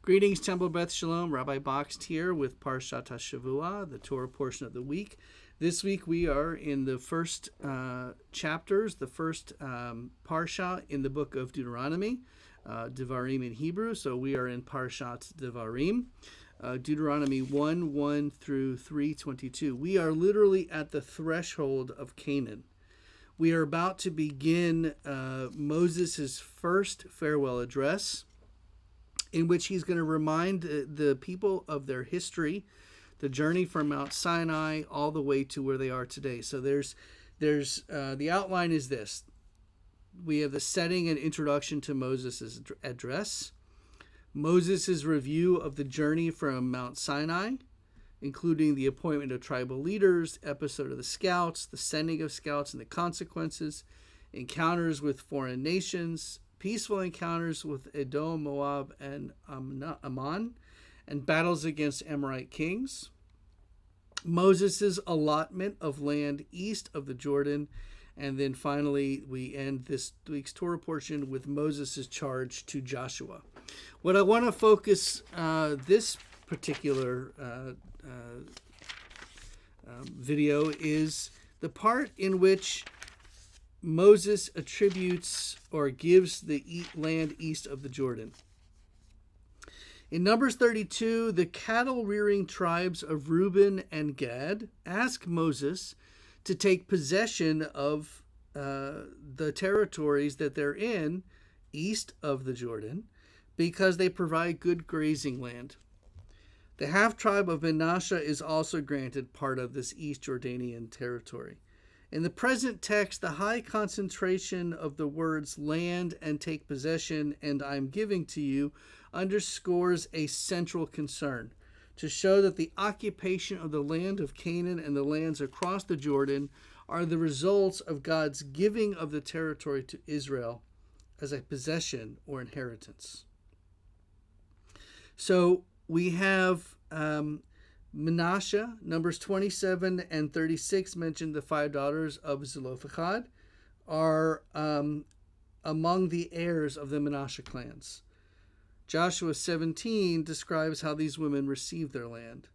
Greetings, Temple Beth Shalom. Rabbi Boxed here with Parashat Shavua, the Torah portion of the week. This week we are in the first chapters, the first Parsha in the book of Deuteronomy, Devarim in Hebrew. So we are in Parashat Devarim, Deuteronomy 1 through 3:22. We are literally at the threshold of Canaan. We are about to begin Moses' first farewell address, in which he's going to remind the people of their history, the journey from Mount Sinai all the way to where they are today. So there's the outline is this. We have the setting and introduction to Moses' address, Moses' review of the journey from Mount Sinai, including the appointment of tribal leaders, episode of the scouts, the sending of scouts and the consequences, encounters with foreign nations, peaceful encounters with Edom, Moab, and Ammon, and battles against Amorite kings. Moses' allotment of land east of the Jordan. And then finally, we end this week's Torah portion with Moses' charge to Joshua. What I want to focus this particular video is the part in which Moses attributes or gives the land east of the Jordan. In Numbers 32, the cattle-rearing tribes of Reuben and Gad ask Moses to take possession of the territories that they're in east of the Jordan because they provide good grazing land. The half-tribe of Manasseh is also granted part of this East Jordanian territory. In the present text, the high concentration of the words land and take possession and I'm giving to you underscores a central concern to show that the occupation of the land of Canaan and the lands across the Jordan are the results of God's giving of the territory to Israel as a possession or inheritance. So we have Manasseh, Numbers 27 and 36 mention the 5 daughters of Zelophehad are among the heirs of the Manasseh clans. Joshua 17 describes how these women received their land.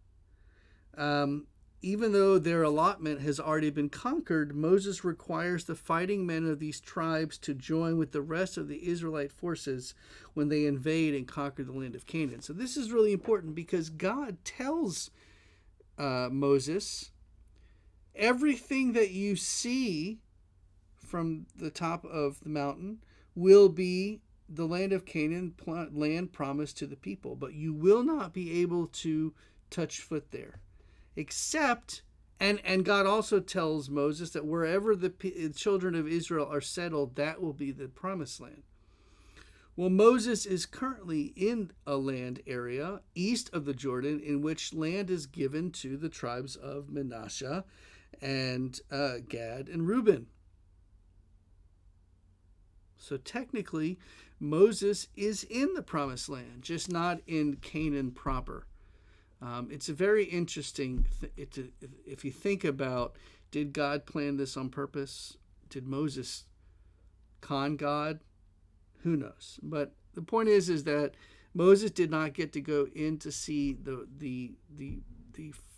Even though their allotment has already been conquered, Moses requires the fighting men of these tribes to join with the rest of the Israelite forces when they invade and conquer the land of Canaan. So this is really important because God tells Moses, everything that you see from the top of the mountain will be the land of Canaan, land promised to the people, but you will not be able to touch foot there. Except, and God also tells Moses that wherever the children of Israel are settled, that will be the promised land. Well, Moses is currently in a land area east of the Jordan in which land is given to the tribes of Manasseh and Gad and Reuben. So technically, Moses is in the promised land, just not in Canaan proper. It's a very interesting, if you think about, did God plan this on purpose? Did Moses con God? Who knows? But the point is that Moses did not get to go in to see the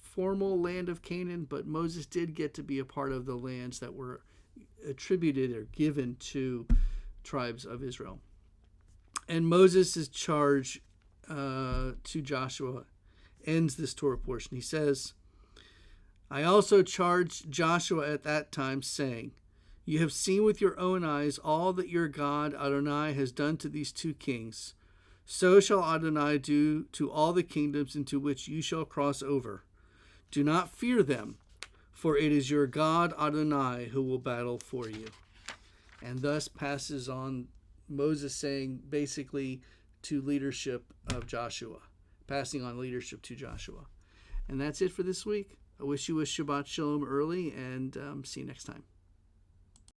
formal land of Canaan, but Moses did get to be a part of the lands that were attributed or given to tribes of Israel. And Moses' charge to Joshua ends this Torah portion. He says, I also charged Joshua at that time, saying, you have seen with your own eyes all that your God Adonai has done to these 2 kings. So shall Adonai do to all the kingdoms into which you shall cross over. Do not fear them, for it is your God Adonai who will battle for you. And thus passes on Moses saying basically to leadership of Joshua, passing on leadership to Joshua. And that's it for this week. I wish you a Shabbat Shalom early and see you next time.